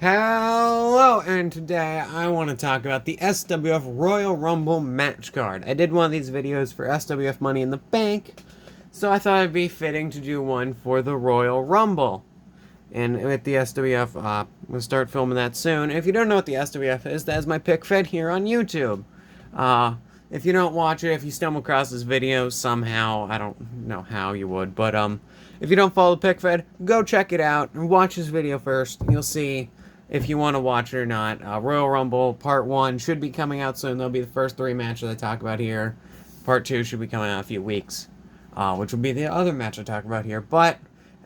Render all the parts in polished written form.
Hello, and today I want to talk about the SWF Royal Rumble match card. I did one of these videos for SWF Money in the Bank, so I thought it'd be fitting to do one for the Royal Rumble. And with the SWF, we'll start filming that soon. If you don't know what the SWF is, that is my pick fed here on YouTube. If you don't watch it, if you stumble across this video somehow, I don't know how you would, but if you don't follow the pick fed, go check it out and watch this video first. You'll see if you want to watch it or not. Royal Rumble Part 1 should be coming out soon. There'll be the first 3 matches I talk about here. Part 2 should be coming out in a few weeks, which will be the other match I talk about here. But,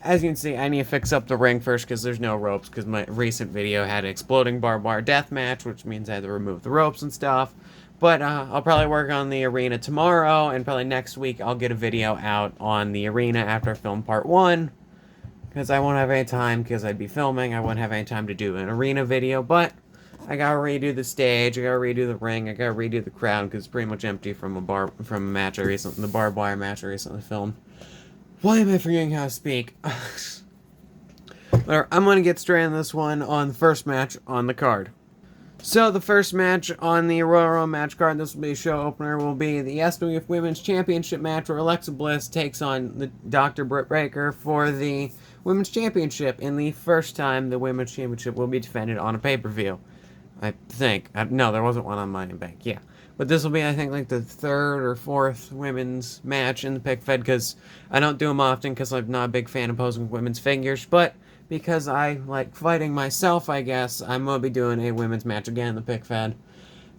as you can see, I need to fix up the ring first because there's no ropes, because my recent video had an exploding barbed wire death match, which means I had to remove the ropes and stuff. But I'll probably work on the arena tomorrow, and probably next week I'll get a video out on the arena after I film Part 1. Because I won't have any time, because I'd be filming, I wouldn't have any time to do an arena video, but I gotta redo the stage, I gotta redo the ring, I gotta redo the crowd, because it's pretty much empty from a match I recently, the barbed wire match I recently filmed. Why am I forgetting how to speak? Whatever, I'm gonna get straight on this one on the first match on the card. So, the first match on the Royal Rumble match card, this will be a show opener, will be the SWF Women's Championship match where Alexa Bliss takes on the Dr. Britt Baker for the Women's Championship, and the first time the Women's Championship will be defended on a pay-per-view. I think. No, there wasn't one on Money in the Bank, yeah. But this will be, I think, like the 3rd or 4th women's match in the pick fed, because I don't do them often, because I'm not a big fan of posing women's figures, but because I like fighting myself, I guess, I'm going to be doing a women's match again in the pick fed.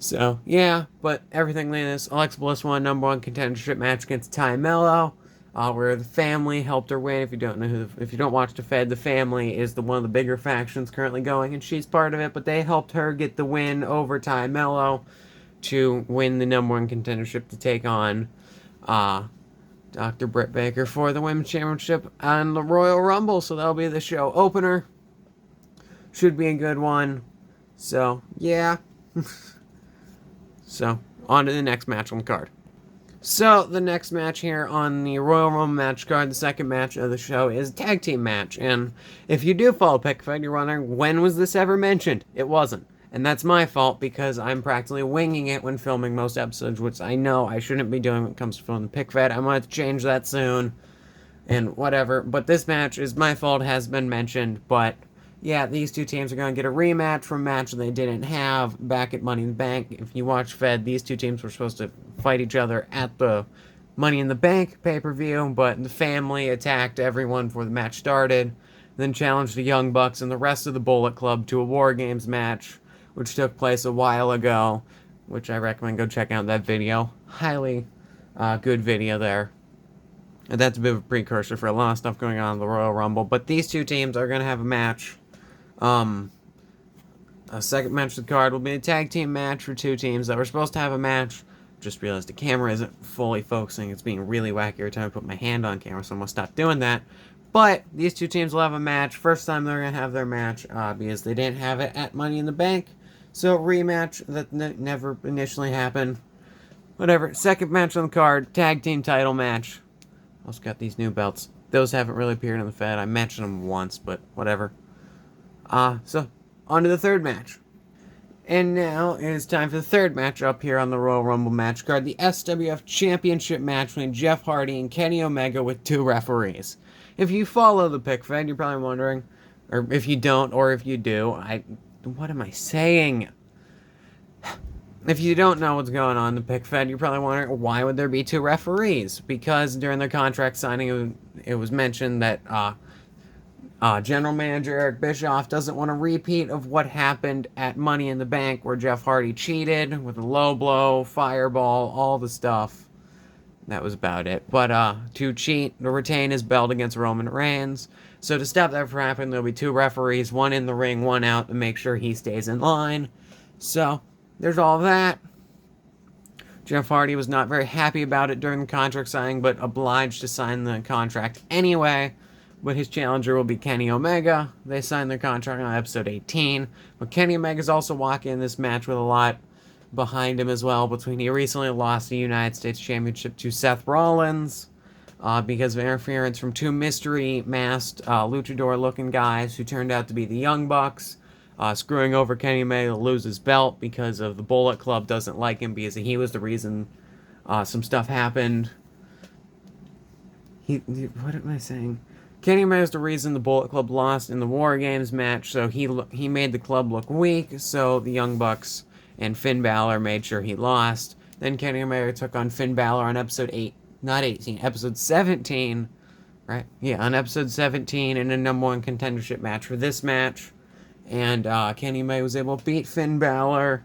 So, yeah, but everything like this, Alexa Bliss won #1 contendership match against Ty Mello, where the family helped her win. If you don't know if you don't watch the Fed, the family is one of the bigger factions currently going, and she's part of it, but they helped her get the win over Ty Mello to win the #1 contendership to take on, Dr. Britt Baker for the Women's Championship on the Royal Rumble, so that'll be the show opener. Should be a good one. So, yeah. So, on to the next match on the card. So, the next match here on the Royal Rumble match card, the second match of the show, is a tag team match. And if you do follow Pick Fed, you're wondering, when was this ever mentioned? It wasn't. And that's my fault, because I'm practically winging it when filming most episodes, which I know I shouldn't be doing when it comes to filming the pick fed. I'm going to have to change that soon, and whatever. But this match is my fault, has been mentioned, but yeah, these two teams are going to get a rematch from a match they didn't have back at Money in the Bank. If you watch Fed, these two teams were supposed to fight each other at the Money in the Bank pay-per-view, but the family attacked everyone before the match started, then challenged the Young Bucks and the rest of the Bullet Club to a War Games match, which took place a while ago, which I recommend go check out that video. Highly good video there. And that's a bit of a precursor for a lot of stuff going on in the Royal Rumble. But these two teams are going to have a match. A second match of the card will be a tag team match for two teams that were supposed to have a match. Just realized the camera isn't fully focusing. It's being really wacky every time I put my hand on camera, so I'm going to stop doing that. But these two teams will have a match. First time they're going to have their match, because they didn't have it at Money in the Bank. So, rematch that never initially happened. Whatever. Second match on the card, tag team title match. Also got these new belts. Those haven't really appeared in the Fed. I mentioned them once, but whatever. So, on to the third match. And now it is time for the third match up here on the Royal Rumble match card. The SWF Championship match between Jeff Hardy and Kenny Omega with 2 referees. If you follow the pick fed, you're probably wondering, or if you don't, or if you do, what am I saying? If you don't know what's going on in the pick fed, you're probably wondering, why would there be 2 referees? Because during their contract signing, it was mentioned that General Manager Eric Bischoff doesn't want a repeat of what happened at Money in the Bank, where Jeff Hardy cheated with a low blow, fireball, all the stuff. That was about it. But to cheat, to retain his belt against Roman Reigns. So to stop that from happening, there'll be 2 referees, one in the ring, one out, to make sure he stays in line. So, there's all that. Jeff Hardy was not very happy about it during the contract signing, but obliged to sign the contract anyway. But his challenger will be Kenny Omega. They signed their contract on episode 18. But Kenny Omega's also walking in this match with a lot behind him as well. Between he recently lost the United States Championship to Seth Rollins. Because of interference from 2 mystery masked luchador looking guys who turned out to be the Young Bucks. screwing over Kenny Omega to lose his belt because of the Bullet Club doesn't like him because he was the reason some stuff happened. What am I saying? Kenny Omega is the reason the Bullet Club lost in the War Games match, so he made the club look weak, so the Young Bucks and Finn Balor made sure he lost. Then Kenny Omega took on Finn Balor on episode 17, right? Yeah, on episode 17 in a #1 contendership match for this match. And Kenny Omega was able to beat Finn Balor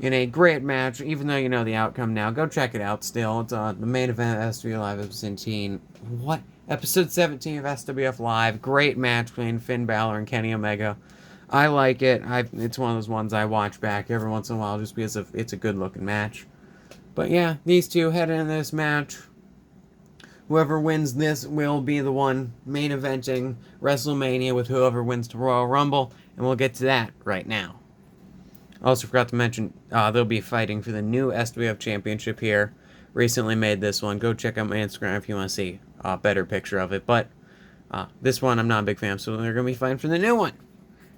in a great match, even though you know the outcome now. Go check it out still. It's the main event of SWF Live episode 17. What? Episode 17 of SWF Live. Great match between Finn Balor and Kenny Omega. I like it. It's one of those ones I watch back every once in a while just because it's a good-looking match. But yeah, these two head into this match. Whoever wins this will be the one main eventing WrestleMania with whoever wins the Royal Rumble, and we'll get to that right now. I also forgot to mention, they'll be fighting for the new SWF Championship here. Recently made this one. Go check out my Instagram if you want to see a better picture of it. But this one I'm not a big fan, so they're going to be fighting for the new one.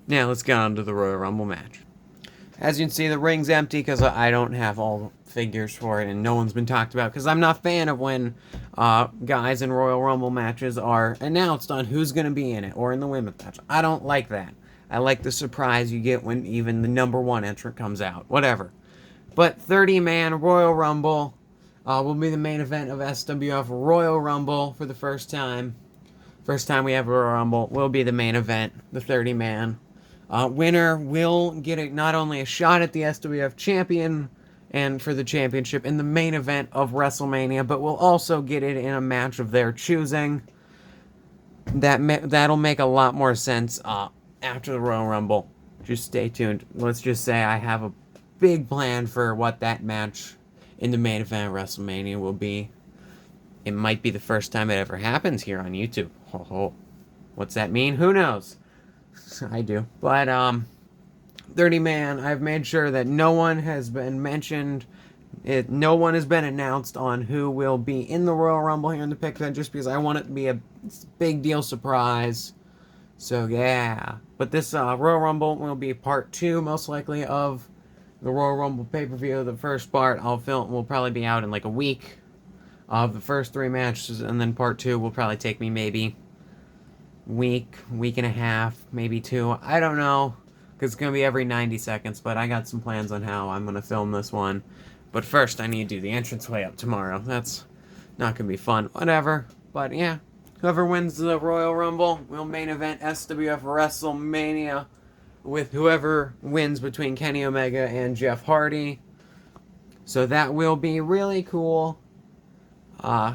Now let's get on to the Royal Rumble match. As you can see, the ring's empty because I don't have all the figures for it, and no one's been talked about because I'm not a fan of when guys in Royal Rumble matches are announced on who's going to be in it or in the women's match. I don't like that. I like the surprise you get when even the #1 entrant comes out. Whatever. But 30-man Royal Rumble will be the main event of SWF Royal Rumble for the first time. First time we have a Royal Rumble will be the main event, the 30-man. Winner will get not only a shot at the SWF champion and for the championship in the main event of WrestleMania, but will also get it in a match of their choosing. That'll make a lot more sense after the Royal Rumble. Just stay tuned. Let's just say I have a big plan for what that match in the main event of WrestleMania will be. It might be the first time it ever happens here on YouTube. What's that mean? Who knows? I do. But 30-man, I've made sure that no one has been mentioned. No one has been announced on who will be in the Royal Rumble here in the pick event, just because I want it to be a big deal surprise. So yeah. But this Royal Rumble will be part 2, most likely, of the Royal Rumble pay-per-view. The first part will probably be out in like a week of the first 3 matches, and then part 2 will probably take me maybe week and a half, maybe 2. I don't know, because it's going to be every 90 seconds, but I got some plans on how I'm going to film this one. But first, I need to do the entranceway up tomorrow. That's not going to be fun. Whatever. But yeah, whoever wins the Royal Rumble will main event SWF WrestleMania with whoever wins between Kenny Omega and Jeff Hardy. So that will be really cool.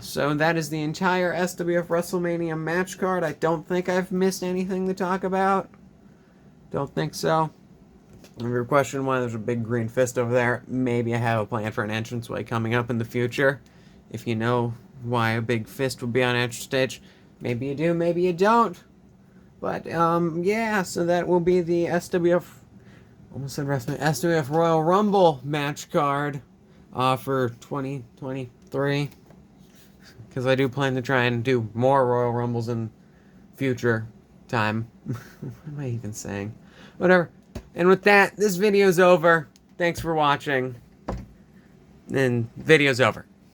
So that is the entire SWF WrestleMania match card. I don't think I've missed anything to talk about. Don't think so. If you're questioning why there's a big green fist over there, maybe I have a plan for an entranceway coming up in the future. If you know why a big fist would be on entrance stage, maybe you do, maybe you don't. But, yeah, so that will be the SWF Royal Rumble match card for 2023. Because I do plan to try and do more Royal Rumbles in future time. What am I even saying? Whatever. And with that, this video's over. Thanks for watching. And video's over.